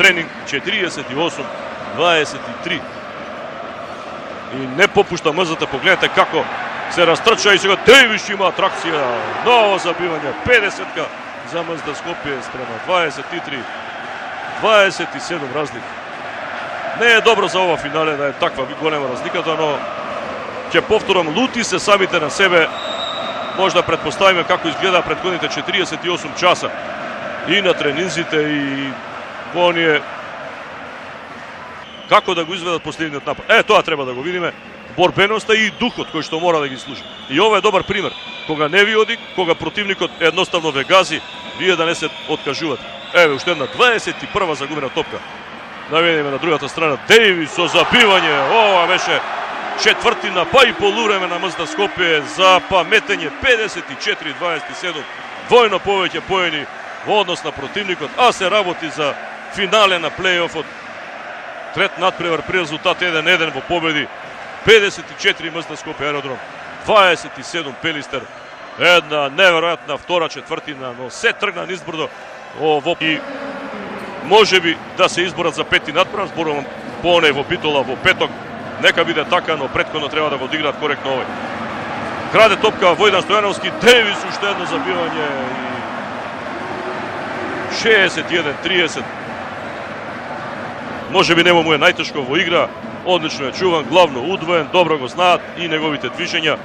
тренинг 48-23. И не попушта мрзата, погледнете како се растрча и сега Дејвис има атракција, ново забивање, 50-ка за МЗД Скопје спрема 23, 27 разлика. Не е добро за ова финале да е таква голема разликата, но ќе повторам, лути се самите на себе. Може да предпоставиме како изгледа претходните 48 часа и на тренинзите и во оние како да го изведат последниот напад. Тоа треба да го видиме. Борбеноста и духот кој што мора да ги служи. И ова е добар пример. Кога не ви оди, кога противникот едноставно ве гази, вие да не се откажувате. Уште една 21 загубена топка. Да видиме на другата страна Дејвис со забивање. Ова беше четвртина, па и полувреме на МЗД Скопје за паметење 54-27. Двојно повеќе поени во однос на противникот, а се работи за финале на плейофот. Трет надпревар при резултат 1-1 во победи. 54 МЗД Скопје Аеродром, 27 Пелистер. Една неверојатна втора четвртина, но се тргна низбрдо и може би да се изборат за пети надпревар, зборувам по оне во Битола во петок. Нека биде така, но претходно треба да го одиграат коректно овој. Краде топка Војдан Стојановски, Дејвис уште едно забивање и 61-30. Може би нема му е најтешко во игра, одлично е чуван, главно удвоен, добро го знаат и неговите движења.